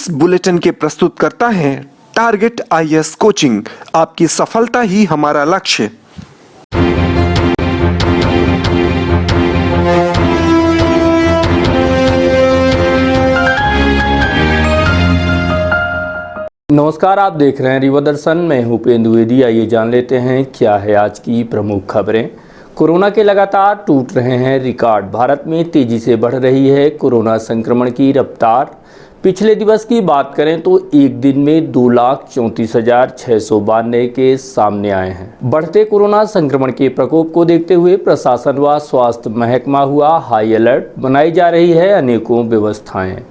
इस बुलेटिन के प्रस्तुत करता है टारगेट आईएएस कोचिंग। आपकी सफलता ही हमारा लक्ष्य। नमस्कार, आप देख रहे हैं रिवा दर्शन। मैं हूं उपेंद्र द्विवेदी। आइए जान लेते हैं क्या है आज की प्रमुख खबरें। कोरोना के लगातार टूट रहे हैं रिकॉर्ड। भारत में तेजी से बढ़ रही है कोरोना संक्रमण की रफ्तार। पिछले दिवस की बात करें तो एक दिन में 2,34,692 केस सामने आए हैं। बढ़ते कोरोना संक्रमण के प्रकोप को देखते हुए प्रशासन व स्वास्थ्य महकमा हुआ हाई अलर्ट। बनाई जा रही है अनेकों व्यवस्थाएं।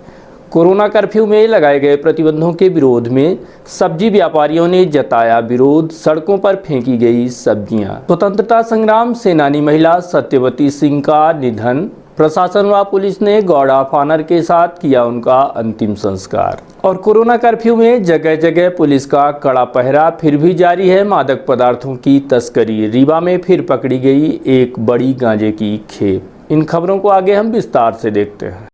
कोरोना कर्फ्यू में लगाए गए प्रतिबंधों के विरोध में सब्जी व्यापारियों ने जताया विरोध। सड़कों पर फेंकी गई सब्जियां। स्वतंत्रता संग्राम सेनानी महिला सत्यवती सिंह का निधन। प्रशासन व पुलिस ने गार्ड ऑफ ऑनर के साथ किया उनका अंतिम संस्कार। और कोरोना कर्फ्यू में जगह जगह पुलिस का कड़ा पहरा। फिर भी जारी है मादक पदार्थों की तस्करी। रीवा में फिर पकड़ी गई एक बड़ी गांजे की खेप। इन खबरों को आगे हम विस्तार से देखते हैं।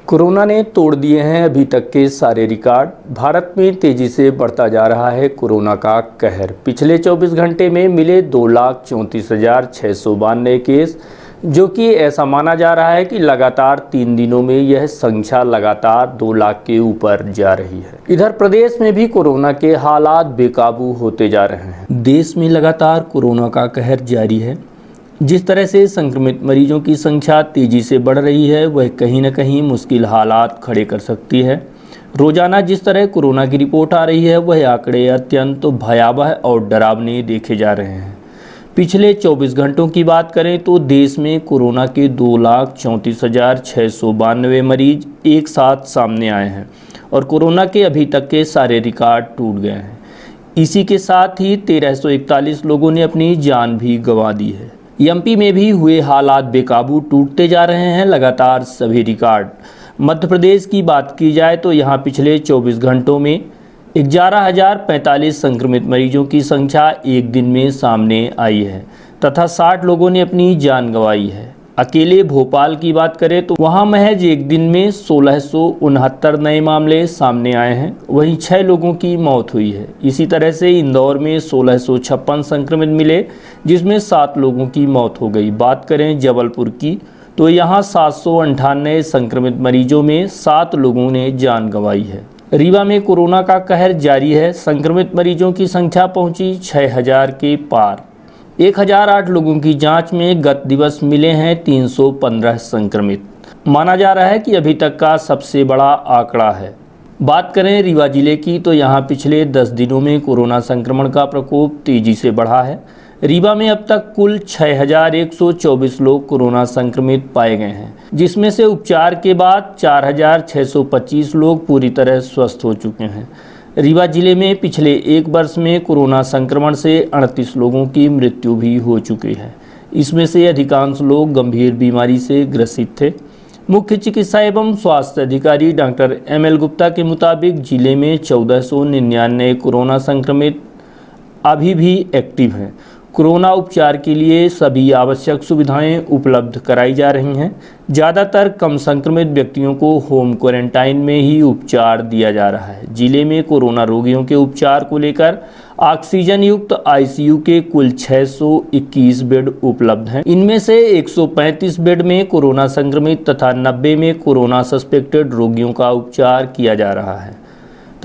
कोरोना ने तोड़ दिए हैं अभी तक के सारे रिकॉर्ड। भारत में तेजी से बढ़ता जा रहा है कोरोना का कहर। पिछले 24 घंटे में मिले 2,34,692 केस, जो कि ऐसा माना जा रहा है कि लगातार 3 दिनों में यह संख्या लगातार 2 लाख के ऊपर जा रही है। इधर प्रदेश में भी कोरोना के हालात बेकाबू होते जा रहे हैं। देश में लगातार कोरोना का कहर जारी है। जिस तरह से संक्रमित मरीजों की संख्या तेजी से बढ़ रही है, वह कहीं न कहीं मुश्किल हालात खड़े कर सकती है। रोजाना जिस तरह कोरोना की रिपोर्ट आ रही है, वह आंकड़े अत्यंत भयावह और डरावने देखे जा रहे हैं। पिछले 24 घंटों की बात करें तो देश में कोरोना के 2,34,692 मरीज एक साथ सामने आए हैं और कोरोना के अभी तक के सारे रिकॉर्ड टूट गए हैं। इसी के साथ ही 1,341 लोगों ने अपनी जान भी गंवा दी है। एमपी में भी हुए हालात बेकाबू, टूटते जा रहे हैं लगातार सभी रिकॉर्ड। मध्य प्रदेश की बात की जाए तो यहाँ पिछले 24 घंटों में 11,045 संक्रमित मरीजों की संख्या एक दिन में सामने आई है तथा 60 लोगों ने अपनी जान गंवाई है। अकेले भोपाल की बात करें तो वहाँ महज एक दिन में 1,669 नए मामले सामने आए हैं, वहीं 6 लोगों की मौत हुई है। इसी तरह से इंदौर में 1,656 संक्रमित मिले, जिसमें 7 लोगों की मौत हो गई। बात करें जबलपुर की तो यहाँ 798 संक्रमित मरीजों में 7 लोगों ने जान गंवाई है। रीवा में कोरोना का कहर जारी है। संक्रमित मरीजों की संख्या पहुंची 6,000 के पार। 1,008 लोगों की जांच में गत दिवस मिले हैं 315 संक्रमित। माना जा रहा है कि अभी तक का सबसे बड़ा आंकड़ा है। बात करें रीवा जिले की तो यहाँ पिछले 10 दिनों में कोरोना संक्रमण का प्रकोप तेजी से बढ़ा है। रीवा में अब तक कुल 6,124 लोग कोरोना संक्रमित पाए गए हैं, जिसमें से उपचार के बाद 4,625 लोग पूरी तरह स्वस्थ हो चुके हैं। रीवा जिले में पिछले 1 वर्ष में कोरोना संक्रमण से 38 लोगों की मृत्यु भी हो चुकी है। इसमें से अधिकांश लोग गंभीर बीमारी से ग्रसित थे। मुख्य चिकित्सा एवं स्वास्थ्य अधिकारी डॉक्टर ML गुप्ता के मुताबिक जिले में 1,499 कोरोना संक्रमित अभी भी एक्टिव हैं। कोरोना उपचार के लिए सभी आवश्यक सुविधाएं उपलब्ध कराई जा रही हैं। ज़्यादातर कम संक्रमित व्यक्तियों को होम क्वारंटाइन में ही उपचार दिया जा रहा है। जिले में कोरोना रोगियों के उपचार को लेकर ऑक्सीजन युक्त ICU के कुल 621 बेड उपलब्ध हैं। इनमें से 135 बेड में कोरोना संक्रमित तथा 90 में कोरोना सस्पेक्टेड रोगियों का उपचार किया जा रहा है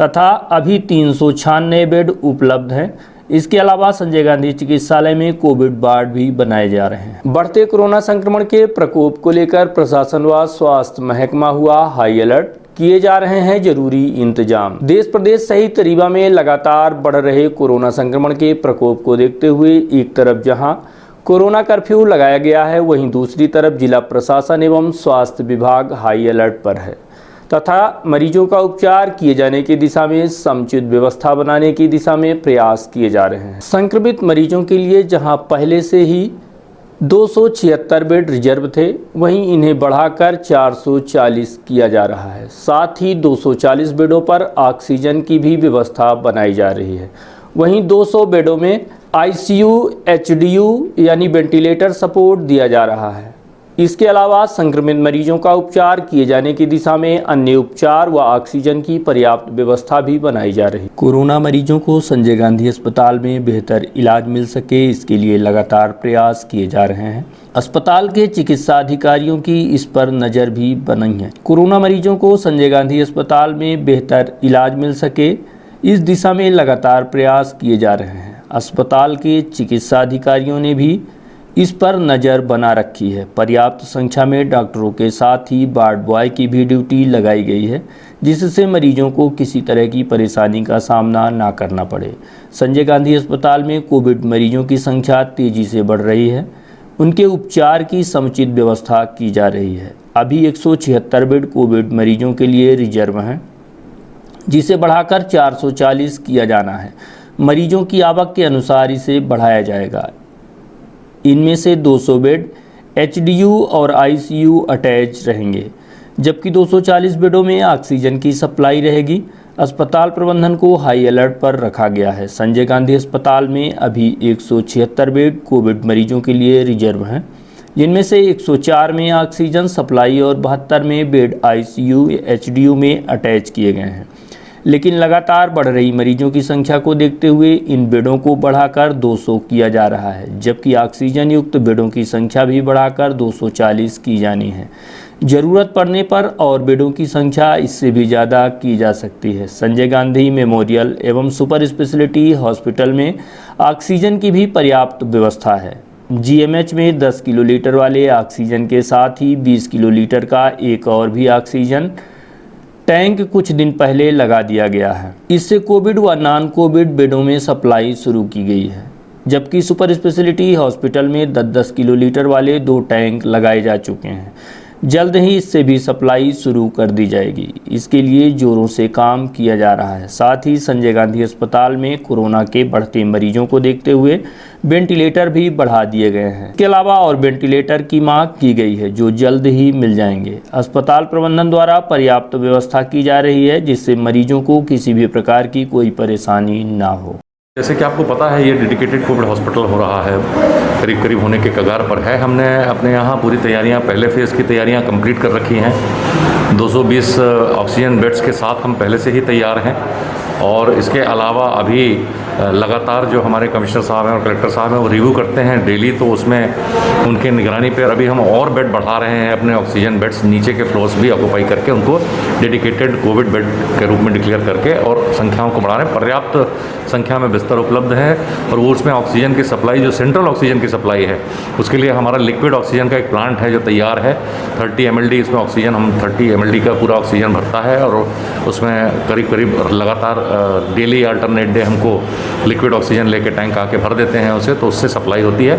तथा अभी 396 बेड उपलब्ध हैं। इसके अलावा संजय गांधी चिकित्सालय में कोविड वार्ड भी बनाए जा रहे हैं। बढ़ते कोरोना संक्रमण के प्रकोप को लेकर प्रशासन व स्वास्थ्य महकमा हुआ हाई अलर्ट। किए जा रहे हैं जरूरी इंतजाम। देश प्रदेश सहित रीवा में लगातार बढ़ रहे कोरोना संक्रमण के प्रकोप को देखते हुए एक तरफ जहां कोरोना कर्फ्यू लगाया गया है, वहीं दूसरी तरफ जिला प्रशासन एवं स्वास्थ्य विभाग हाई अलर्ट पर है तथा मरीजों का उपचार किए जाने की दिशा में समुचित व्यवस्था बनाने की दिशा में प्रयास किए जा रहे हैं। संक्रमित मरीजों के लिए जहां पहले से ही 276 बेड रिजर्व थे, वहीं इन्हें बढ़ाकर 440 किया जा रहा है। साथ ही 240 बेडों पर ऑक्सीजन की भी व्यवस्था बनाई जा रही है। वहीं 200 बेडों में आईसीयू, एचडीयू यानी वेंटिलेटर सपोर्ट दिया जा रहा है। इसके अलावा संक्रमित मरीजों का उपचार किए जाने की दिशा में अन्य उपचार व ऑक्सीजन की पर्याप्त व्यवस्था भी बनाई जा रही है। कोरोना मरीजों को संजय गांधी अस्पताल में बेहतर इलाज मिल सके, इसके लिए लगातार प्रयास किए जा रहे हैं। अस्पताल के चिकित्सा अधिकारियों की इस पर नज़र भी बनी है। कोरोना मरीजों को संजय गांधी अस्पताल में बेहतर इलाज मिल सके, इस दिशा में लगातार प्रयास किए जा रहे हैं। अस्पताल के चिकित्सा अधिकारियों ने भी इस पर नज़र बना रखी है। पर्याप्त संख्या में डॉक्टरों के साथ ही वार्ड बॉय की भी ड्यूटी लगाई गई है, जिससे मरीजों को किसी तरह की परेशानी का सामना ना करना पड़े। संजय गांधी अस्पताल में कोविड मरीजों की संख्या तेज़ी से बढ़ रही है। उनके उपचार की समुचित व्यवस्था की जा रही है। अभी 176 बेड कोविड मरीजों के लिए रिजर्व हैं, जिसे बढ़ाकर 440 किया जाना है। मरीजों की आवक के अनुसार इसे बढ़ाया जाएगा। इनमें से 200 बेड एचडीयू और आईसीयू अटैच रहेंगे, जबकि 240 बेडों में ऑक्सीजन की सप्लाई रहेगी। अस्पताल प्रबंधन को हाई अलर्ट पर रखा गया है। संजय गांधी अस्पताल में अभी 176 बेड कोविड मरीजों के लिए रिजर्व हैं, जिनमें से 104 में ऑक्सीजन सप्लाई और 72 में बेड आईसीयू एचडीयू में अटैच किए गए हैं। लेकिन लगातार बढ़ रही मरीजों की संख्या को देखते हुए इन बेडों को बढ़ाकर 200 किया जा रहा है, जबकि ऑक्सीजन युक्त बेडों की संख्या भी बढ़ाकर 240 की जानी है। ज़रूरत पड़ने पर और बेडों की संख्या इससे भी ज़्यादा की जा सकती है। संजय गांधी मेमोरियल एवं सुपर स्पेशलिटी हॉस्पिटल में ऑक्सीजन की भी पर्याप्त व्यवस्था है। जीएमएच में 10 किलोलीटर वाले ऑक्सीजन के साथ ही 20 किलोलीटर का एक और भी ऑक्सीजन टैंक कुछ दिन पहले लगा दिया गया है। इससे कोविड व नॉन कोविड बेडों में सप्लाई शुरू की गई है, जबकि सुपर स्पेशलिटी हॉस्पिटल में 10-10 किलोलीटर वाले 2 टैंक लगाए जा चुके हैं। जल्द ही इससे भी सप्लाई शुरू कर दी जाएगी। इसके लिए जोरों से काम किया जा रहा है। साथ ही संजय गांधी अस्पताल में कोरोना के बढ़ते मरीजों को देखते हुए वेंटिलेटर भी बढ़ा दिए गए हैं। इसके अलावा और वेंटिलेटर की मांग की गई है, जो जल्द ही मिल जाएंगे। अस्पताल प्रबंधन द्वारा पर्याप्त व्यवस्था की जा रही है, जिससे मरीजों को किसी भी प्रकार की कोई परेशानी ना हो। जैसे कि आपको पता है, ये डेडिकेटेड कोविड हॉस्पिटल हो रहा है, करीब करीब होने के कगार पर है। हमने अपने यहाँ पूरी तैयारियाँ, पहले फेज़ की तैयारियाँ कंप्लीट कर रखी हैं। 220 ऑक्सीजन बेड्स के साथ हम पहले से ही तैयार हैं, और इसके अलावा अभी लगातार जो हमारे कमिश्नर साहब हैं और कलेक्टर साहब हैं वो रिव्यू करते हैं डेली, तो उसमें उनके निगरानी पर अभी हम और बेड बढ़ा रहे हैं। अपने ऑक्सीजन बेड्स नीचे के फ्लोर्स भी ऑक्यूपाई करके उनको डेडिकेटेड कोविड बेड के रूप में डिक्लेयर करके और संख्याओं को बढ़ा रहे हैं। पर्याप्त संख्या में बिस्तर उपलब्ध है, और वो उसमें ऑक्सीजन की सप्लाई, जो सेंट्रल ऑक्सीजन की सप्लाई है, उसके लिए हमारा लिक्विड ऑक्सीजन का एक प्लांट है जो तैयार है। 30 mld इसमें ऑक्सीजन, हम 30 mld का पूरा ऑक्सीजन भरता है, और उसमें करीब करीब लगातार डेली अल्टरनेट डे हमको लिक्विड ऑक्सीजन लेके टैंक आके भर देते हैं उसे, तो उससे सप्लाई होती है,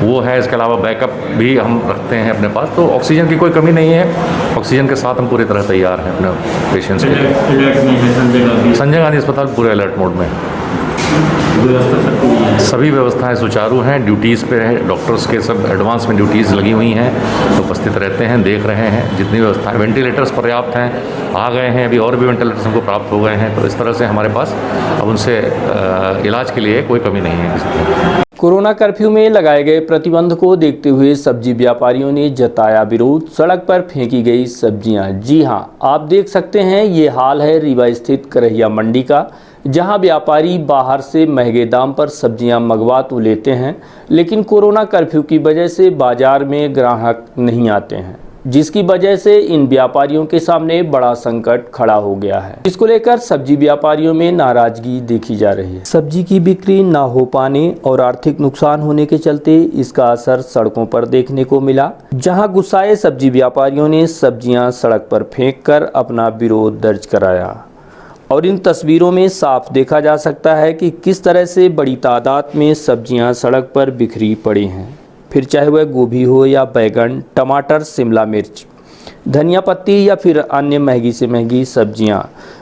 वो है। इसके अलावा बैकअप भी हम रखते हैं अपने पास, तो ऑक्सीजन की कोई कमी नहीं है। ऑक्सीजन के साथ हम पूरी तरह तैयार हैं अपने पेशेंट्स के लिए। संजय गांधी अस्पताल पूरे अलर्ट मोड में, सभी व्यवस्थाएं सुचारू हैं। ड्यूटीज़ पे हैं डॉक्टर्स के, सब एडवांस में ड्यूटीज़ लगी हुई हैं, तो उपस्थित रहते हैं, देख रहे हैं जितनी व्यवस्थाएं। वेंटिलेटर्स पर्याप्त हैं, आ गए हैं, अभी और भी वेंटिलेटर्स हमको प्राप्त हो गए हैं, तो इस तरह से हमारे पास अब उनसे इलाज के लिए कोई कमी नहीं है किसी तरह। कोरोना कर्फ्यू में लगाए गए प्रतिबंध को देखते हुए सब्जी व्यापारियों ने जताया विरोध। सड़क पर फेंकी गई सब्जियां। जी हां, आप देख सकते हैं, ये हाल है रीवा स्थित करहिया मंडी का, जहां व्यापारी बाहर से महंगे दाम पर सब्जियां मंगवा तो लेते हैं, लेकिन कोरोना कर्फ्यू की वजह से बाजार में ग्राहक नहीं आते हैं, जिसकी वजह से इन व्यापारियों के सामने बड़ा संकट खड़ा हो गया है। इसको लेकर सब्जी व्यापारियों में नाराजगी देखी जा रही है। सब्जी की बिक्री ना हो पाने और आर्थिक नुकसान होने के चलते इसका असर सड़कों पर देखने को मिला, जहां गुस्साए सब्जी व्यापारियों ने सब्जियां सड़क पर फेंककर अपना विरोध दर्ज कराया। और इन तस्वीरों में साफ देखा जा सकता है कि किस तरह से बड़ी तादाद में सब्जियां सड़क पर बिखरी पड़ी हैं, फिर चाहे वह गोभी हो या बैगन, टमाटर, शिमला मिर्च। धनिया पत्ती या फिर अन्य महंगी से महंगी सब्जियां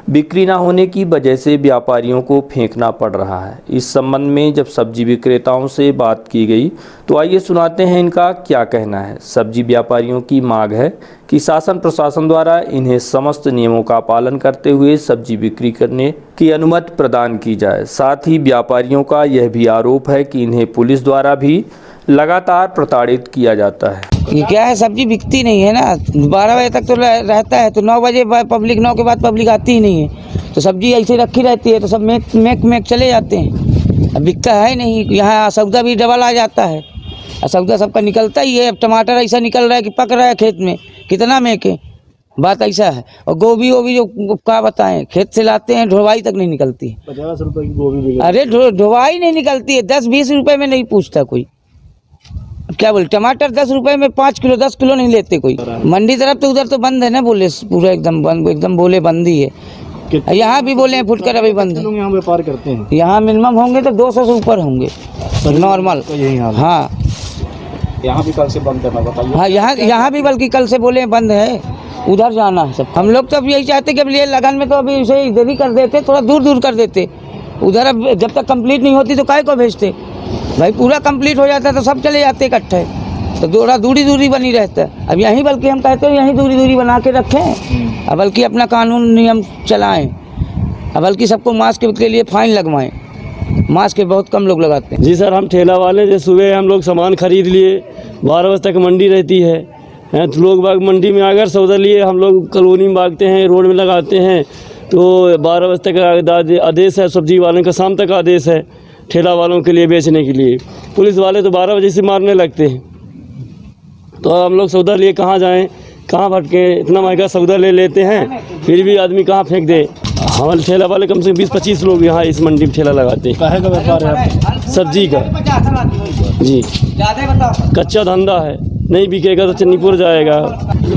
बिक्री ना होने की वजह से व्यापारियों को फेंकना पड़ रहा है। इस संबंध में जब सब्जी विक्रेताओं से बात की गई तो आइए सुनाते हैं इनका क्या कहना है। सब्जी व्यापारियों की मांग है कि शासन प्रशासन द्वारा इन्हें समस्त नियमों का पालन करते हुए सब्जी बिक्री करने की अनुमति प्रदान की जाए। साथ ही व्यापारियों का यह भी आरोप है कि इन्हें पुलिस द्वारा भी लगातार प्रताड़ित किया जाता है। ये क्या है, सब्जी बिकती नहीं है ना। 12 बजे तक तो रहता है, तो 9 बजे पब्लिक 9 के बाद पब्लिक आती ही नहीं है, तो सब्जी ऐसे रखी रहती है, तो सब मेक चले जाते हैं। अब बिकता है नहीं। यहाँ सौदा भी डबल आ जाता है, सौदा सबका निकलता ही है। अब टमाटर ऐसा निकल रहा है कि पक रहा है खेत में, कितना मेके, बात ऐसा है। और गोभी जो क्या बताएं, खेत से लाते हैं, ढुवाई तक नहीं निकलती। 50 रुपए की गोभी। अरे ढुवाई नहीं निकलती है, 10-20 रुपए में नहीं पूछता कोई। क्या बोले, टमाटर 10 रुपए में 5 किलो 10 किलो नहीं लेते कोई। मंडी तरफ तो उधर तो बंद है ना, बोले पूरा एकदम बंद, एकदम बोले बंद ही है। यहाँ भी बोले हैं फुटकर अभी बंद है। लोग यहाँ व्यापार करते हैं, यहाँ मिनिमम होंगे तो 200 से ऊपर होंगे नॉर्मल। यही हाल। हाँ, यहाँ भी कल से बंद करना बताइए। हाँ, यहाँ भी बल्कि कल से बोले बंद है, उधर जाना है सब। हम लोग तो अब यही चाहते कि अब ये लगन में तो अभी इसे इधर ही कर देते, थोड़ा दूर कर देते उधर। अब जब तक कंप्लीट नहीं होती तो काहे को भेजते भाई, पूरा कंप्लीट हो जाता है तो सब चले जाते इकट्ठे, तो थोड़ा दूरी बनी रहता है। अब यहीं बल्कि हम कहते हैं यहीं दूरी बना के रखें, अब बल्कि अपना कानून नियम चलाएं, अब बल्कि सबको मास्क के लिए फाइन लगवाएं। मास्क के बहुत कम लोग लगाते हैं। जी सर, हम ठेला वाले जैसे सुबह हम लोग सामान खरीद लिए, 12 बजे तक मंडी रहती है, तो लोग बाग मंडी में अगर सौदा लिए, हम लोग कॉलोनी में भागते हैं, रोड में लगाते हैं, तो 12 बजे तक आदेश है, सब्जी वालों का शाम तक आदेश है ठेला वालों के लिए बेचने के लिए। पुलिस वाले तो 12 बजे से मारने लगते हैं, तो हम लोग सौदा लिए कहाँ जाएं, कहाँ भटके, इतना महंगा सौदा ले लेते हैं, फिर भी आदमी कहाँ फेंक दे। हमारे ठेला वाले कम से कम 20-25 लोग यहाँ इस मंडी में ठेला लगाते हैं। काहे का व्यापार है? सब्जी का जी, कच्चा धंधा है, नहीं बिकेगा तो चन्नीपुर जाएगा।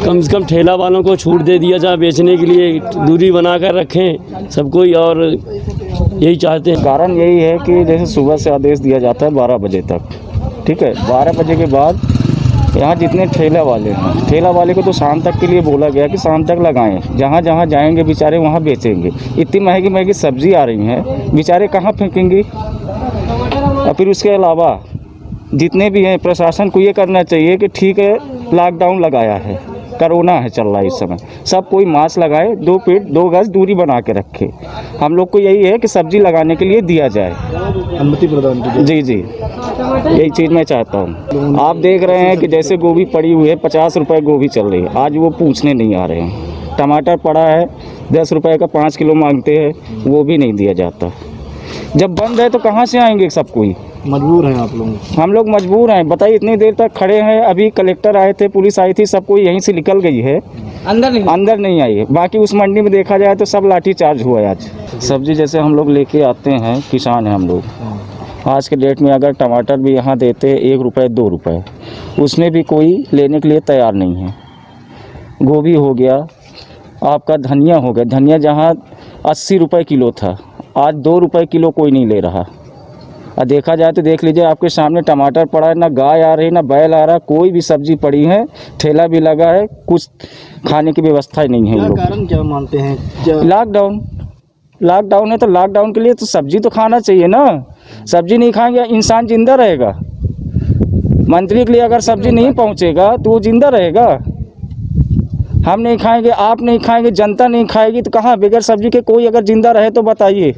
कम से कम ठेला वालों को छूट दे दिया जाए, बेचने के लिए दूरी बना कर रखें सब कोई, और यही चाहते हैं। कारण यही है कि जैसे सुबह से आदेश दिया जाता है 12 बजे तक, ठीक है। 12 बजे के बाद यहाँ जितने ठेला वाले हैं, ठेला वाले को तो शाम तक के लिए बोला गया कि शाम तक लगाएं, जहाँ जाएंगे बेचारे वहाँ बेचेंगे। इतनी महंगी सब्जी आ रही हैं, बेचारे कहाँ फेंकेंगे। और फिर उसके अलावा जितने भी हैं, प्रशासन को ये करना चाहिए कि ठीक है, लॉकडाउन लगाया है, कोरोना है चल रहा है इस समय, सब कोई मास्क लगाए, 2 फीट 2 गज दूरी बना के रखे। हम लोग को यही है कि सब्जी लगाने के लिए दिया जाए, अनुमति प्रदान कीजिए। जी, यही चीज़ मैं चाहता हूँ। आप देख रहे हैं कि जैसे गोभी पड़ी हुई है, 50 रुपये गोभी चल रही है, आज वो पूछने नहीं आ रहे हैं। टमाटर पड़ा है 10 रुपये का 5 किलो मांगते हैं, वो भी नहीं दिया जाता। जब बंद है तो कहाँ से आएंगे सब कोई? मजबूर हैं आप लोग? हम लोग मजबूर हैं। बताइए, इतनी देर तक खड़े हैं, अभी कलेक्टर आए थे, पुलिस आई थी, सब कोई यहीं से निकल गई है, अंदर नहीं आई है। बाकी उस मंडी में देखा जाए तो सब लाठी चार्ज हुआ है आज। सब्जी जैसे हम लोग लेके आते हैं, किसान हैं हम लोग, आज के डेट में अगर टमाटर भी यहाँ देते 1 रुपये 2 रुपये, उसमें भी कोई लेने के लिए तैयार नहीं है। गोभी हो गया, आपका धनिया हो गया, धनिया जहाँ 80 रुपये किलो था, आज 2 रुपये किलो कोई नहीं ले रहा। और देखा जाए तो देख लीजिए, आपके सामने टमाटर पड़ा है, ना गाय आ रही ना बैल आ रहा, कोई भी सब्जी पड़ी है, ठेला भी लगा है, कुछ खाने की व्यवस्था ही नहीं है। क्या कारण क्या मानते हैं? लॉकडाउन है, तो लॉकडाउन के लिए तो सब्जी तो खाना चाहिए ना। सब्जी नहीं खाएंगे इंसान जिंदा रहेगा? मंत्री के लिए अगर सब्जी नहीं पहुंचेगा तो वो जिंदा रहेगा? हम नहीं खाएंगे, आप नहीं खाएंगे, जनता नहीं खाएगी, तो कहाँ बगैर सब्जी के कोई अगर जिंदा रहे तो बताइए।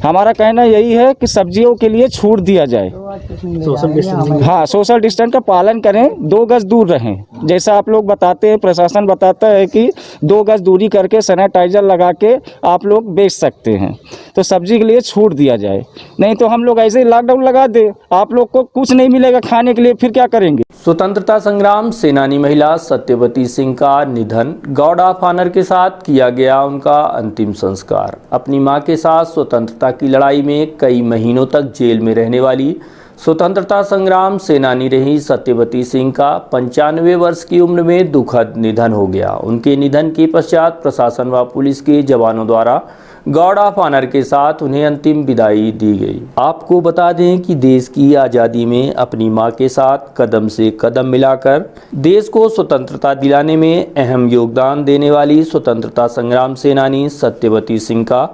हमारा कहना यही है कि सब्जियों के लिए छूट दिया जाए। सोशल डिस्टेंसिंग, हाँ, सोशल डिस्टेंस का पालन करें, 2 गज दूर रहें। जैसा आप लोग बताते हैं, प्रशासन बताता है कि 2 गज दूरी करके सैनिटाइजर लगा के आप लोग बेच सकते हैं, तो सब्जी के लिए छूट दिया जाए। नहीं तो हम लोग ऐसे ही लॉकडाउन लगा दे, आप लोग को कुछ नहीं मिलेगा खाने के लिए, फिर क्या करेंगे? स्वतंत्रता संग्राम सेनानी महिला सत्यवती सिंह का निधन, गार्ड ऑफ ऑनर के साथ किया गया उनका अंतिम संस्कार। अपनी मां के साथ स्वतंत्रता की लड़ाई में कई महीनों तक जेल में रहने वाली स्वतंत्रता संग्राम सेनानी रही सत्यवती सिंह का 95 वर्ष की उम्र में दुखद निधन हो गया। उनके निधन के पश्चात प्रशासन व पुलिस के जवानों द्वारा गार्ड ऑफ ऑनर के साथ उन्हें अंतिम विदाई दी गई। आपको बता दें कि देश की आज़ादी में अपनी मां के साथ कदम से कदम मिलाकर देश को स्वतंत्रता दिलाने में अहम योगदान देने वाली स्वतंत्रता संग्राम सेनानी सत्यवती सिंह का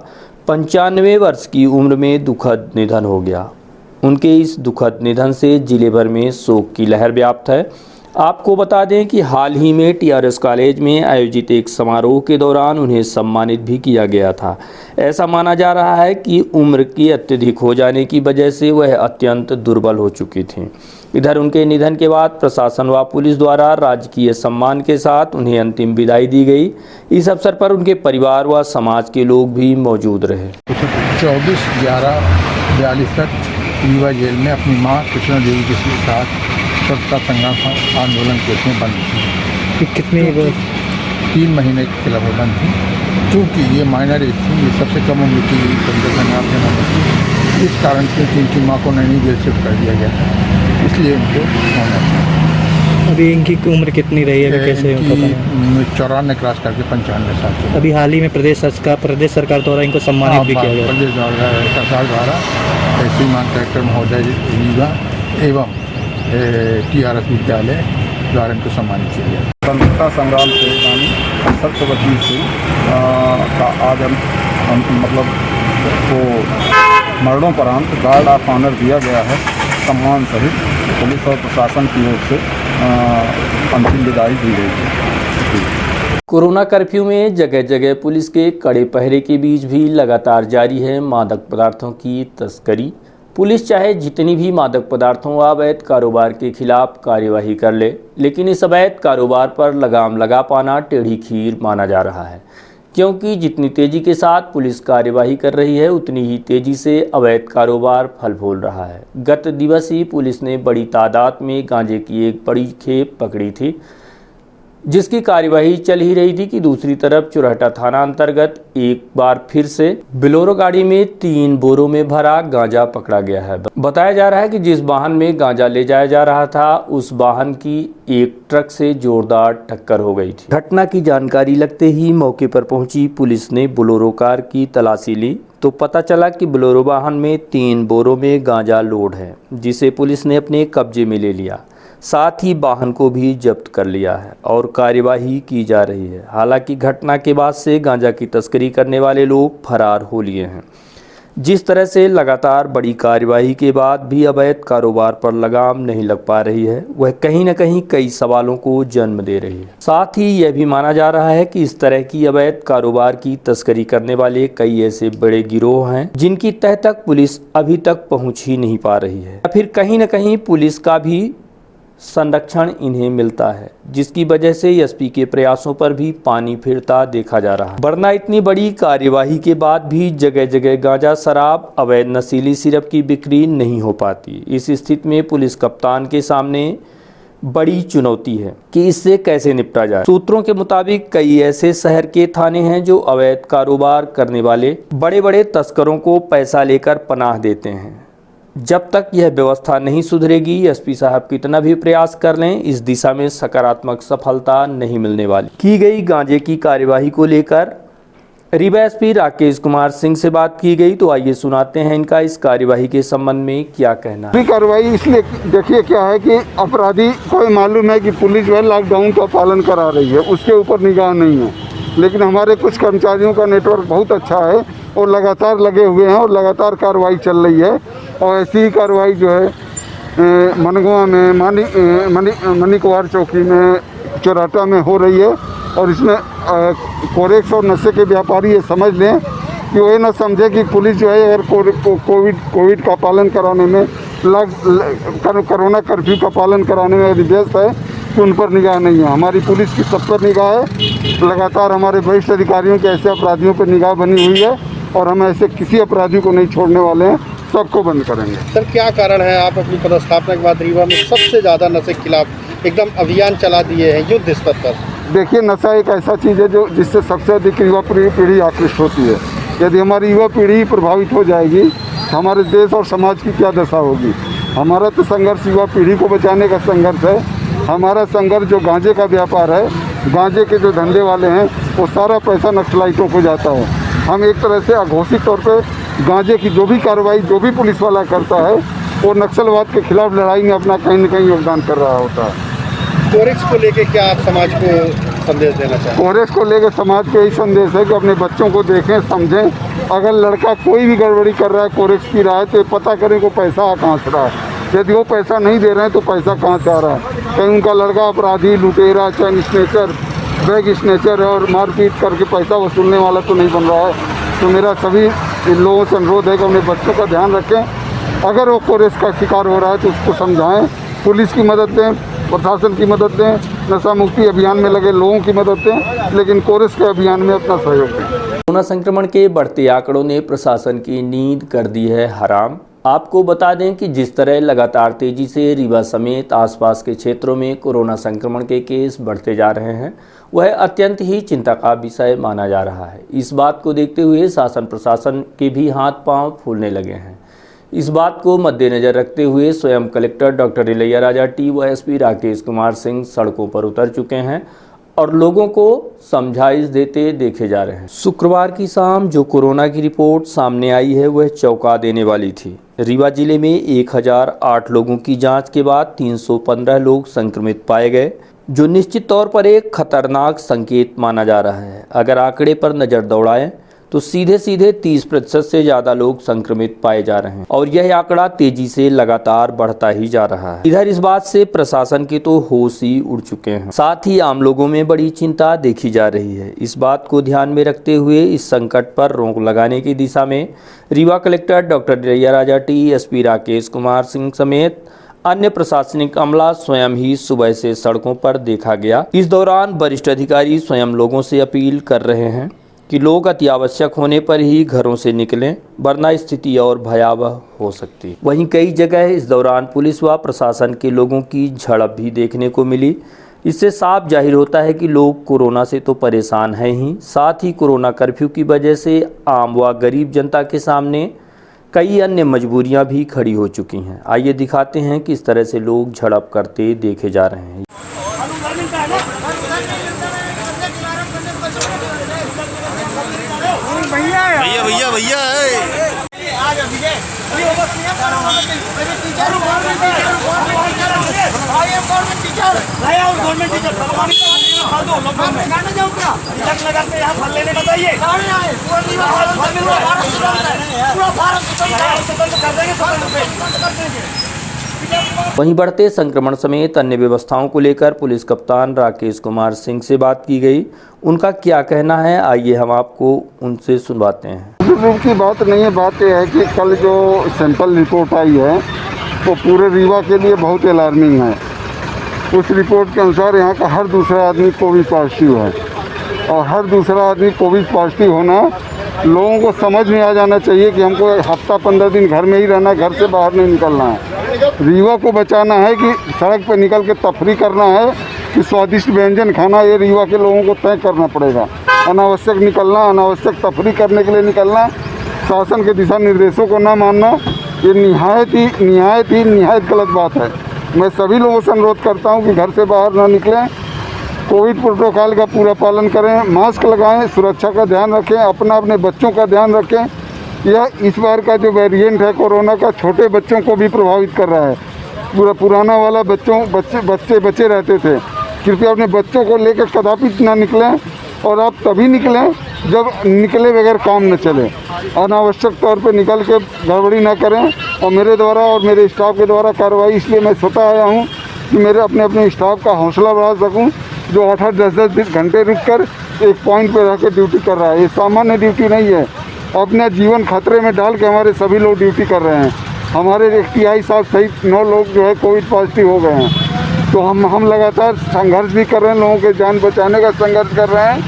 95 वर्ष की उम्र में दुखद निधन हो गया। उनके इस दुखद निधन से जिले भर में शोक की लहर व्याप्त है। आपको बता दें कि हाल ही में टीआरएस कॉलेज में आयोजित एक समारोह के दौरान उन्हें सम्मानित भी किया गया था। ऐसा माना जा रहा है कि उम्र की अत्यधिक हो जाने की वजह से वह अत्यंत दुर्बल हो चुकी थीं। इधर उनके निधन के बाद प्रशासन व पुलिस द्वारा राजकीय सम्मान के साथ उन्हें अंतिम विदाई दी गई। इस अवसर पर उनके परिवार व समाज के लोग भी मौजूद रहे। 24/11/42 तक रीवा जेल में अपनी मां कृष्णा देवी के साथ स्वतंत्रता संग्राम आंदोलन केस में बंद थी। कितनी 3 महीने के खिलाफ बंद थी। चूँकि ये माइनर एज थी, ये सबसे कम उम्र की स्वतंत्रता संग्राम से बंद थी। इस कारण से इनकी माँ को नैनी जेल शिफ्ट कर दिया गया था, इसलिए इनको होना था। अभी इनकी उम्र कितनी रही है, कैसे 94 क्रॉस करके 95 साल से। अभी हाल ही में प्रदेश सरकार द्वारा इनको सम्मानित भी किया गया। प्रदेश सरकार द्वारा श्रीमान कलेक्टर महोदय रीवा एवं टीआरएस विद्यालय द्वारा इनको सम्मानित किया गया। स्वतंत्रता संग्राम सेनानी सत्यवती सिंह का आज हम मतलब को मरणोपरांत गार्ड ऑफ ऑनर दिया गया है। सम्मान सहित पुलिस और प्रशासन की ओर से अंतिम विदाई दी गई है। कोरोना कर्फ्यू में जगह जगह पुलिस के कड़े पहरे के बीच भी लगातार जारी है मादक पदार्थों की तस्करी। पुलिस चाहे जितनी भी मादक पदार्थों व अवैध कारोबार के खिलाफ कार्यवाही कर ले, लेकिन इस अवैध कारोबार पर लगाम लगा पाना टेढ़ी खीर माना जा रहा है, क्योंकि जितनी तेज़ी के साथ पुलिस कार्यवाही कर रही है उतनी ही तेज़ी से अवैध कारोबार फल फूल रहा है। गत दिवस ही पुलिस ने बड़ी तादाद में गांजे की एक बड़ी खेप पकड़ी थी, जिसकी कार्यवाही चल ही रही थी कि दूसरी तरफ चुरहटा थाना अंतर्गत एक बार फिर से बोलेरो गाड़ी में 3 बोरों में भरा गांजा पकड़ा गया है। बताया जा रहा है कि जिस वाहन में गांजा ले जाया जा रहा था उस वाहन की एक ट्रक से जोरदार टक्कर हो गई थी। घटना की जानकारी लगते ही मौके पर पहुंची पुलिस ने बोलेरो कार की तलाशी ली तो पता चला कि बोलेरो वाहन में 3 बोरों में गांजा लोड है, जिसे पुलिस ने अपने कब्जे में ले लिया। साथ ही वाहन को भी जब्त कर लिया है और कार्यवाही की जा रही है। हालांकि घटना के बाद से गांजा की तस्करी करने वाले लोग फरार हो लिए हैं। जिस तरह से लगातार बड़ी कार्यवाही के बाद भी अवैध कारोबार पर लगाम नहीं लग पा रही है, वह कहीं न कहीं कई सवालों को जन्म दे रही है। साथ ही यह भी माना जा रहा है कि इस तरह की अवैध कारोबार की तस्करी करने वाले कई ऐसे बड़े गिरोह हैं जिनकी तह तक पुलिस अभी तक पहुँच ही नहीं पा रही है, या फिर कहीं न कहीं पुलिस का भी संरक्षण इन्हें मिलता है, जिसकी वजह से एसपी के प्रयासों पर भी पानी फिरता देखा जा रहा है। वरना इतनी बड़ी कार्यवाही के बाद भी जगह जगह गांजा, शराब, अवैध नशीली सिरप की बिक्री नहीं हो पाती। इस स्थिति में पुलिस कप्तान के सामने बड़ी चुनौती है कि इससे कैसे निपटा जाए। सूत्रों के मुताबिक कई ऐसे शहर के थाने हैं जो अवैध कारोबार करने वाले बड़े बड़े तस्करों को पैसा लेकर पनाह देते हैं। जब तक यह व्यवस्था नहीं सुधरेगी, एसपी साहब कितना भी प्रयास कर लें, इस दिशा में सकारात्मक सफलता नहीं मिलने वाली। की गई गांजे की कार्यवाही को लेकर रीवा एसपी राकेश कुमार सिंह से बात की गई, तो आइए सुनाते हैं इनका इस कार्यवाही के संबंध में क्या कहना है। कार्रवाई इसलिए देखिए क्या है कि अपराधी को मालूम है कि पुलिस जो है लॉकडाउन का पालन करा रही है, उसके ऊपर निगाह नहीं है, लेकिन हमारे कुछ कर्मचारियों का नेटवर्क बहुत अच्छा है और लगातार लगे हुए हैं और लगातार कार्रवाई चल रही है। और ऐसी ही कार्रवाई जो है मनगवा में, मणिकुमार चौकी में, चौराटा में हो रही है। और इसमें कोरेक्स और नशे के व्यापारी ये समझ लें कि वो ना समझे कि पुलिस जो है अगर कोविड का पालन कराने में कोरोना कर्फ्यू का पालन कराने में व्यस्त है तो उन पर निगाह नहीं है। हमारी पुलिस की सब पर निगाह है। लगातार हमारे वरिष्ठ अधिकारियों के ऐसे अपराधियों पर निगाह बनी हुई है और हम ऐसे किसी अपराधी को नहीं छोड़ने वाले हैं, सबको बंद करेंगे। सर, क्या कारण है आप अपनी पदस्थापना के बाद रीवा में सबसे ज़्यादा नशे के खिलाफ एकदम अभियान चला दिए हैं युद्ध स्तर पर? देखिए, नशा एक ऐसा चीज़ है जो जिससे सबसे अधिक युवा पीढ़ी आकृष्ट होती है। यदि हमारी युवा पीढ़ी प्रभावित हो जाएगी तो हमारे देश और समाज की क्या दशा होगी। हमारा तो संघर्ष युवा पीढ़ी को बचाने का संघर्ष है। हमारा संघर्ष जो गांजे का व्यापार है, गांजे के जो धंधे वाले हैं, वो सारा पैसा नक्सलाइटों को जाता है। हम एक तरह से अघोषित तौर पे गांजे की जो भी कार्रवाई जो भी पुलिस वाला करता है, वो नक्सलवाद के खिलाफ लड़ाई में अपना कहीं न कहीं योगदान कर रहा होता है। कोरेक्स को लेके क्या आप समाज को संदेश देना चाहेंगे? कोरेक्स को लेकर समाज को यही संदेश है कि अपने बच्चों को देखें, समझें। अगर लड़का कोई भी गड़बड़ी कर रहा है, कोरेक्स पी रहा है, तो पता करें को पैसा कहाँ से रहा है। यदि वो पैसा नहीं दे रहे हैं तो पैसा कहाँ से आ रहा है। कहीं उनका लड़का अपराधी, लुटेरा, चैन स्नेचर, बैग स्नेचर और मारपीट करके पैसा वसूलने वाला तो नहीं बन रहा है। तो मेरा सभी लोगों से अनुरोध है कि अपने बच्चों का ध्यान रखें। अगर वो कोरेक्स का शिकार हो रहा है तो उसको समझाएं, पुलिस की मदद दें, प्रशासन की मदद दें, नशा मुक्ति अभियान में लगे लोगों की मदद दें, लेकिन कोरेक्स के अभियान में अपना सहयोग दें। कोरोना संक्रमण के बढ़ते आंकड़ों ने प्रशासन की नींद कर दी है हराम। आपको बता दें कि जिस तरह लगातार तेजी से रीवा समेत आसपास के क्षेत्रों में कोरोना संक्रमण के केस बढ़ते जा रहे हैं, वह अत्यंत ही चिंता का विषय माना जा रहा है। इस बात को देखते हुए शासन प्रशासन के भी हाथ पांव फूलने लगे हैं। इस बात को मद्देनजर रखते हुए स्वयं कलेक्टर डॉक्टर इलैयाराजा टी व एसपी राकेश कुमार सिंह सड़कों पर उतर चुके हैं और लोगों को समझाइश देते देखे जा रहे हैं। शुक्रवार की शाम जो कोरोना की रिपोर्ट सामने आई है वह चौंका देने वाली थी। रीवा जिले में 1008 लोगों की जांच के बाद 315 लोग संक्रमित पाए गए, जो निश्चित तौर पर एक खतरनाक संकेत माना जा रहा है। अगर आंकड़े पर नज़र दौड़ाएं तो सीधे 30% से ज़्यादा लोग संक्रमित पाए जा रहे हैं और यह आंकड़ा तेजी से लगातार बढ़ता ही जा रहा है। इधर इस बात से प्रशासन के तो होश ही उड़ चुके हैं, साथ ही आम लोगों में बड़ी चिंता देखी जा रही है। इस बात को ध्यान में रखते हुए इस संकट पर रोक लगाने की दिशा में Rewa collector doctor Ilaiyaraaja T, SP Rakesh Kumar Singh समेत अन्य प्रशासनिक अमला स्वयं ही सुबह से सड़कों पर देखा गया। इस दौरान वरिष्ठ अधिकारी स्वयं लोगों से अपील कर रहे हैं कि लोग अति आवश्यक होने पर ही घरों से निकलें, वरना स्थिति और भयावह हो सकती है। वहीं कई जगह इस दौरान पुलिस व प्रशासन के लोगों की झड़प भी देखने को मिली। इससे साफ जाहिर होता है कि लोग कोरोना से तो परेशान हैं ही, साथ ही कोरोना कर्फ्यू की वजह से आम व गरीब जनता के सामने कई अन्य मजबूरियां भी खड़ी हो चुकी हैं। आइए दिखाते हैं किस तरह से लोग झड़प करते देखे जा रहे हैं। भैया भैया भैया वहीं बढ़ते संक्रमण समेत अन्य व्यवस्थाओं को लेकर पुलिस कप्तान राकेश कुमार सिंह से बात की गई। उनका क्या कहना है, आइए हम आपको उनसे सुनवाते हैं। रूप की बात नहीं है, बात यह है कि कल जो सैंपल रिपोर्ट आई है वो पूरे रीवा के लिए बहुत अलार्मिंग है। उस रिपोर्ट के अनुसार यहाँ का हर दूसरा आदमी कोविड पॉजिटिव है और हर दूसरा आदमी कोविड पॉजिटिव होना लोगों को समझ में आ जाना चाहिए कि हमको हफ्ता 15 दिन घर में ही रहना, घर से बाहर नहीं निकलना है। रीवा को बचाना है कि सड़क पर निकल के तफरी करना है कि स्वादिष्ट व्यंजन खाना, ये रीवा के लोगों को तय करना पड़ेगा। अनावश्यक निकलना, अनावश्यक तफरी करने के लिए निकलना, शासन के दिशा निर्देशों को ना मानना, ये निहायत गलत बात है। मैं सभी लोगों से अनुरोध करता हूँ कि घर से बाहर ना निकलें, कोविड प्रोटोकॉल का पूरा पालन करें, मास्क लगाएं, सुरक्षा का ध्यान रखें, अपने बच्चों का ध्यान रखें। यह इस बार का जो वेरिएंट है कोरोना का, छोटे बच्चों को भी प्रभावित कर रहा है। पुराना वाला बच्चे रहते थे। कृपया अपने बच्चों को लेकर कदापि ना निकलें और आप तभी निकलें जब निकले बगैर काम न चले। अनावश्यक तौर पर निकल के गड़बड़ी ना करें। और मेरे द्वारा और मेरे स्टाफ के द्वारा कार्रवाई इसलिए मैं स्वतः आया हूँ कि मेरे अपने स्टाफ का हौसला बढ़ा सकूँ, जो 8-10 घंटे रुक कर एक पॉइंट पर रह कर ड्यूटी कर रहा है। ये सामान्य ड्यूटी नहीं है, अपना जीवन खतरे में डाल के हमारे सभी लोग ड्यूटी कर रहे हैं। हमारे TI साहब सहित 9 लोग जो है कोविड पॉजिटिव हो गए हैं। तो हम लगातार संघर्ष भी कर रहे हैं, लोगों के जान बचाने का संघर्ष कर रहे हैं,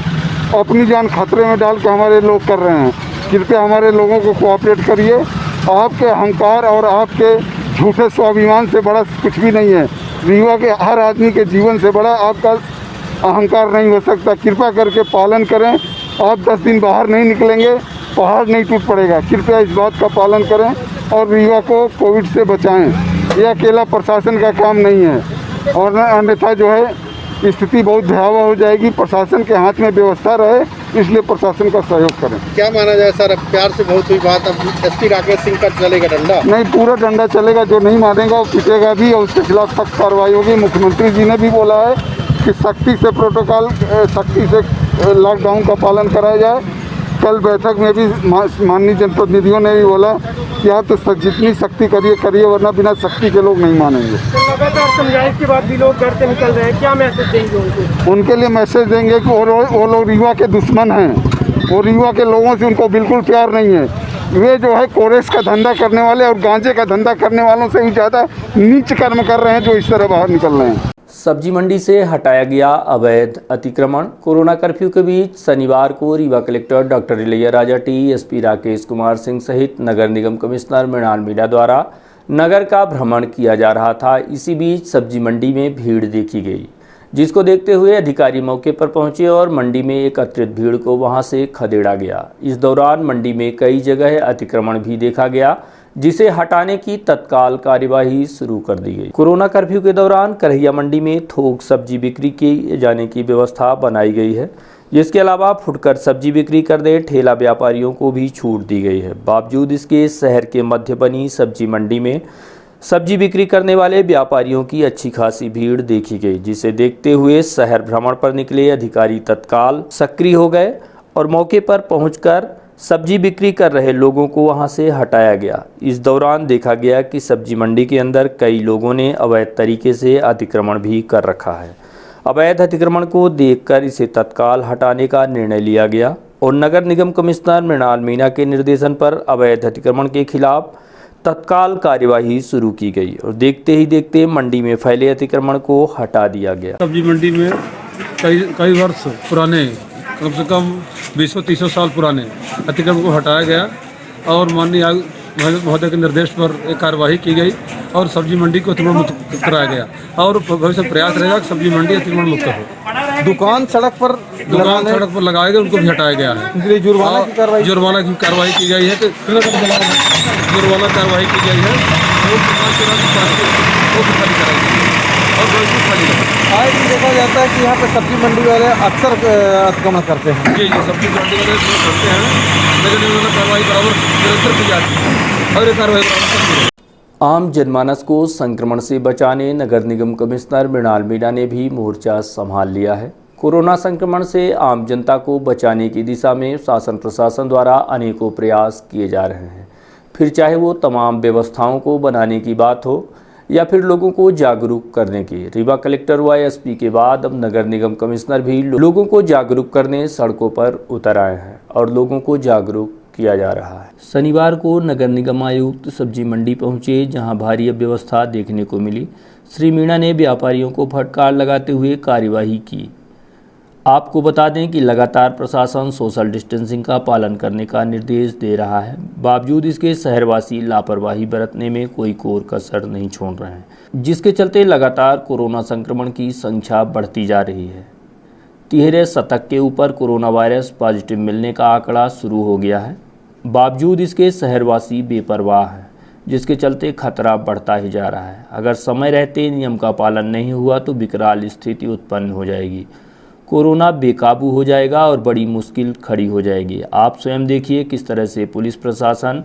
अपनी जान खतरे में डाल के हमारे लोग कर रहे हैं। कृपया हमारे लोगों को कोऑपरेट करिए। आपके अहंकार और आपके झूठे स्वाभिमान से बड़ा कुछ भी नहीं है। रीवा के हर आदमी के जीवन से बड़ा आपका अहंकार नहीं हो सकता। कृपया करके पालन करें। आप 10 दिन बाहर नहीं निकलेंगे, पहाड़ नहीं टूट पड़ेगा। कृपया इस बात का पालन करें और रीवा को कोविड से बचाएं। ये अकेला प्रशासन का काम नहीं है और अन्यथा जो है स्थिति बहुत भयावह हो जाएगी। प्रशासन के हाथ में व्यवस्था रहे, इसलिए प्रशासन का सहयोग करें। क्या माना जाए सर, अब प्यार से बहुत हुई बात, अब एसपी राकेश सिंह का चलेगा डंडा? नहीं, पूरा डंडा चलेगा। जो नहीं मानेगा वो पिटेगा भी और उसके खिलाफ सख्त कार्रवाई होगी। मुख्यमंत्री जी ने भी बोला है कि सख्ती से प्रोटोकॉल, सख्ती से लॉकडाउन का पालन कराया जाए। कल बैठक में भी माननीय जनप्रतिनिधियों ने भी बोला कि आप तो जितनी सख्ती करिए, वरना बिना सख्ती के लोग नहीं मानेंगे। लगातार समझाइश के बाद भी लोग घर से निकल रहे हैं, क्या मैसेज देंगे उनको? उनके लिए मैसेज देंगे कि वो लोग रीवा के दुश्मन हैं। वो रीवा के लोगों से उनको बिल्कुल प्यार नहीं है। वे जो है कोरेस का धंधा करने वाले और गांजे का धंधा करने वालों से भी ज़्यादा नीच कर्म कर रहे हैं जो इस तरह बाहर निकल रहे हैं। सब्जी मंडी से हटाया गया अवैध अतिक्रमण। कोरोना कर्फ्यू के बीच शनिवार को Rewa collector doctor Ilaiya Raja T, SP Rakesh Kumar Singh सहित नगर निगम कमिश्नर मृणाल मीणा द्वारा नगर का भ्रमण किया जा रहा था। इसी बीच सब्जी मंडी में भीड़ देखी गई, जिसको देखते हुए अधिकारी मौके पर पहुंचे और मंडी में एकत्रित भीड़ को वहां से खदेड़ा गया। इस दौरान मंडी में कई जगह अतिक्रमण भी देखा गया, जिसे हटाने की तत्काल कार्यवाही शुरू कर दी गई। कोरोना कर्फ्यू के दौरान करहिया मंडी में थोक सब्जी बिक्री की जाने की व्यवस्था बनाई गई है, जिसके अलावा फुटकर सब्जी बिक्री करने ठेला व्यापारियों को भी छूट दी गई है। बावजूद इसके शहर के मध्य बनी सब्जी मंडी में सब्जी बिक्री करने वाले व्यापारियों की अच्छी खासी भीड़ देखी गई, जिसे देखते हुए शहर भ्रमण पर निकले अधिकारी तत्काल सक्रिय हो गए और मौके पर पहुंचकर सब्जी बिक्री कर रहे लोगों को वहां से हटाया गया। इस दौरान देखा गया कि सब्जी मंडी के अंदर कई लोगों ने अवैध तरीके से अतिक्रमण भी कर रखा है। अवैध अतिक्रमण को देखकर इसे तत्काल हटाने का निर्णय लिया गया और नगर निगम कमिश्नर मृणाल मीणा के निर्देशन पर अवैध अतिक्रमण के खिलाफ तत्काल कार्यवाही शुरू की गई और देखते ही देखते मंडी में फैले अतिक्रमण को हटा दिया गया। सब्जी मंडी में कई वर्ष पुराने, कम से कम 200-300 साल पुराने अतिक्रमण को हटाया गया और माननीय महोदय के निर्देश पर एक कार्यवाही की गई और सब्जी मंडी को अतिक्रमण मुक्त कराया गया और भविष्य में प्रयास रहेगा कि सब्जी मंडी अतिक्रमण मुक्त हो। दुकान सड़क पर लगाए गए उनको भी हटाया गया है। जुर्माना की कार्रवाई की गई है, जुर्माना कार्रवाई की गई है आज भी देखा जाता है कि यहाँ पे सब्जी मंडी वाले अक्सर अतिक्रमण करते हैं। जी सब्जी मंडी वाले करते हैं, लेकिन कार्रवाई बराबर निरंतर की जाती है और ये कार्रवाई। आम जनमानस को संक्रमण से बचाने नगर निगम कमिश्नर मृणाल मीणा ने भी मोर्चा संभाल लिया है। कोरोना संक्रमण से आम जनता को बचाने की दिशा में शासन प्रशासन द्वारा अनेकों प्रयास किए जा रहे हैं, फिर चाहे वो तमाम व्यवस्थाओं को बनाने की बात हो या फिर लोगों को जागरूक करने की। रीवा कलेक्टर व एसपी के बाद अब नगर निगम कमिश्नर भी लोगों को जागरूक करने सड़कों पर उतर आए हैं और लोगों को जागरूक किया जा रहा है। शनिवार को नगर निगम आयुक्त सब्जी मंडी पहुंचे, जहां भारी अव्यवस्था देखने को मिली। श्री मीणा ने व्यापारियों को फटकार लगाते हुए कार्यवाही की। आपको बता दें कि लगातार प्रशासन सोशल डिस्टेंसिंग का पालन करने का निर्देश दे रहा है, बावजूद इसके शहरवासी लापरवाही बरतने में कोई कोर कसर नहीं छोड़ रहे हैं, जिसके चलते लगातार कोरोना संक्रमण की संख्या बढ़ती जा रही है। 13 शतक के ऊपर कोरोना वायरस पॉजिटिव मिलने का आंकड़ा शुरू हो गया है, बावजूद इसके शहरवासी बेपरवाह हैं, जिसके चलते खतरा बढ़ता ही जा रहा है। अगर समय रहते नियम का पालन नहीं हुआ तो विकराल स्थिति उत्पन्न हो जाएगी, कोरोना बेकाबू हो जाएगा और बड़ी मुश्किल खड़ी हो जाएगी। आप स्वयं देखिए किस तरह से पुलिस प्रशासन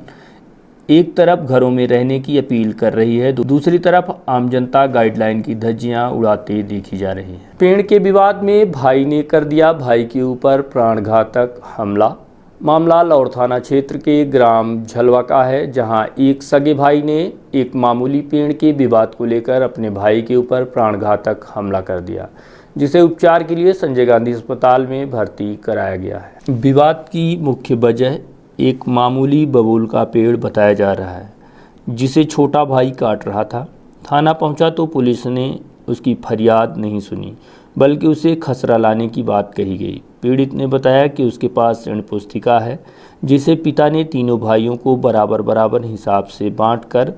एक तरफ घरों में रहने की अपील कर रही है, दूसरी तरफ आम जनता गाइडलाइन की धज्जियां उड़ाते देखी जा रही है। पेड़ के विवाद में भाई ने कर दिया भाई के ऊपर प्राणघातक हमला। मामला लौर थाना क्षेत्र के ग्राम झलवा का है, जहां एक सगे भाई ने एक मामूली पेड़ के विवाद को लेकर अपने भाई के ऊपर प्राणघातक हमला कर दिया, जिसे उपचार के लिए संजय गांधी अस्पताल में भर्ती कराया गया है। विवाद की मुख्य वजह एक मामूली बबूल का पेड़ बताया जा रहा है, जिसे छोटा भाई काट रहा था। थाना पहुंचा तो पुलिस ने उसकी फरियाद नहीं सुनी, बल्कि उसे खसरा लाने की बात कही गई। पीड़ित ने बताया कि उसके पास ऋण पुस्तिका है, जिसे पिता ने तीनों भाइयों को बराबर बराबर हिसाब से बांटकर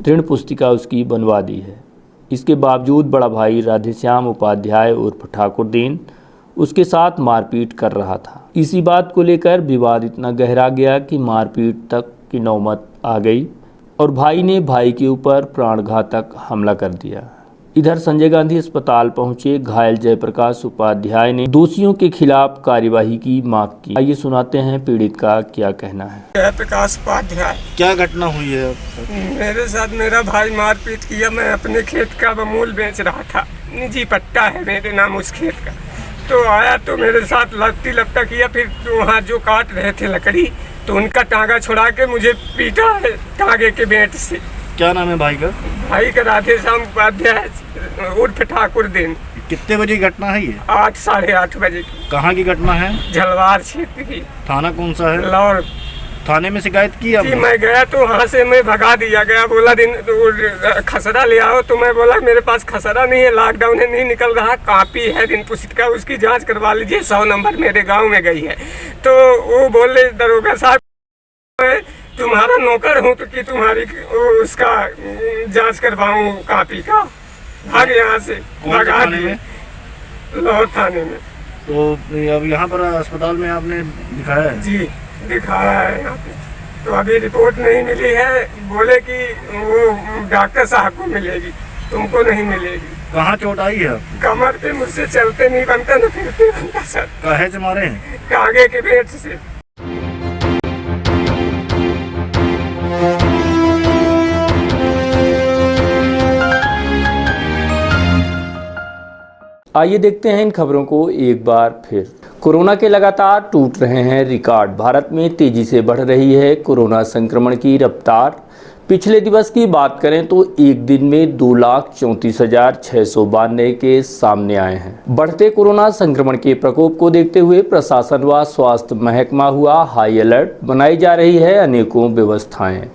ऋण पुस्तिका उसकी बनवा दी है। इसके बावजूद बड़ा भाई राधेश्याम उपाध्याय उर्फ ठाकुरदीन उसके साथ मारपीट कर रहा था। इसी बात को लेकर विवाद इतना गहरा गया कि मारपीट तक की नौबत आ गई। और भाई ने भाई के ऊपर प्राणघातक हमला कर दिया। इधर संजय गांधी अस्पताल पहुंचे घायल जयप्रकाश उपाध्याय ने दोषियों के खिलाफ कार्यवाही की मांग की। आइए सुनाते हैं पीड़ित का क्या कहना है। जयप्रकाश उपाध्याय, क्या घटना हुई है? मेरे साथ मेरा भाई मारपीट किया। मैं अपने खेत का बमूल बेच रहा था, निजी पट्टा है मेरे नाम उस खेत का। तो आया तो मेरे साथ लपटी लपटा किया। फिर वहाँ जो काट रहे थे लकड़ी, तो उनका टांगा छुड़ा के मुझे पीटा है टांगे के बेंट से। क्या नाम है भाई का? भाई का राधेश्याम उपाध्याय उर्फ ठाकुर दिन। कितने बजे की घटना है ये? 8 साढ़े 8 बजे की। कहाँ की घटना है? झलवार क्षेत्र की। थाना कौन सा है? लौर। थाने में शिकायत की आपने? मैं गया तो वहाँ से मैं भगा दिया गया। बोला दिन खसरा ले आओ, तो मैं बोला मेरे पास खसरा नहीं है, लॉकडाउन है, नहीं निकल रहा। कापी है दिन पुष्ट का, उसकी जांच करवा लीजिए, 100 नंबर मेरे गांव में गई है। तो वो बोले दरोगा साहब मैं तुम्हारा नौकर हूँ तो कि तुम्हारी उसका जांच करवाऊँ कापी का। भाग यहाँ से, भगा दिए लाहौर थाने में। तो अब यहाँ पर अस्पताल में आपने दिखाया है? जी दिखाया है यहाँ पे। तो अभी रिपोर्ट नहीं मिली है, बोले कि वो डॉक्टर साहब को मिलेगी, तुमको नहीं मिलेगी। कहाँ चोट आई है? कमर पे मुझसे चलते नहीं बनता ना फिरते बनता सर। काहे से मारे हैं? टांगे के पेट से। आइए देखते हैं इन खबरों को एक बार फिर। कोरोना के लगातार टूट रहे हैं रिकॉर्ड। भारत में तेजी से बढ़ रही है कोरोना संक्रमण की रफ्तार। पिछले दिवस की बात करें तो एक दिन में 2,34,692 केस सामने आए हैं। बढ़ते कोरोना संक्रमण के प्रकोप को देखते हुए प्रशासन व स्वास्थ्य महकमा हुआ हाई अलर्ट। बनाई जा रही है अनेकों व्यवस्थाएं।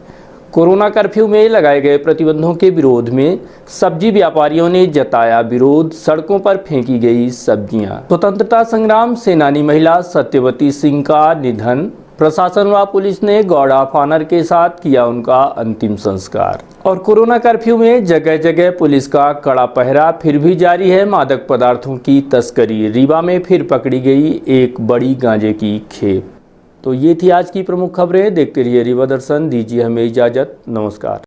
कोरोना कर्फ्यू में लगाए गए प्रतिबंधों के विरोध में सब्जी व्यापारियों ने जताया विरोध। सड़कों पर फेंकी गई सब्जियां। स्वतंत्रता संग्राम सेनानी महिला सत्यवती सिंह का निधन। प्रशासन व पुलिस ने गार्ड ऑफ ऑनर के साथ किया उनका अंतिम संस्कार। और कोरोना कर्फ्यू में जगह जगह पुलिस का कड़ा पहरा। फिर भी जारी है मादक पदार्थों की तस्करी। रीवा में फिर पकड़ी गई एक बड़ी गांजे की खेप। तो ये थी आज की प्रमुख खबरें। देखते रहिए रीवा दर्शन। दीजिए हमें इजाजत। नमस्कार।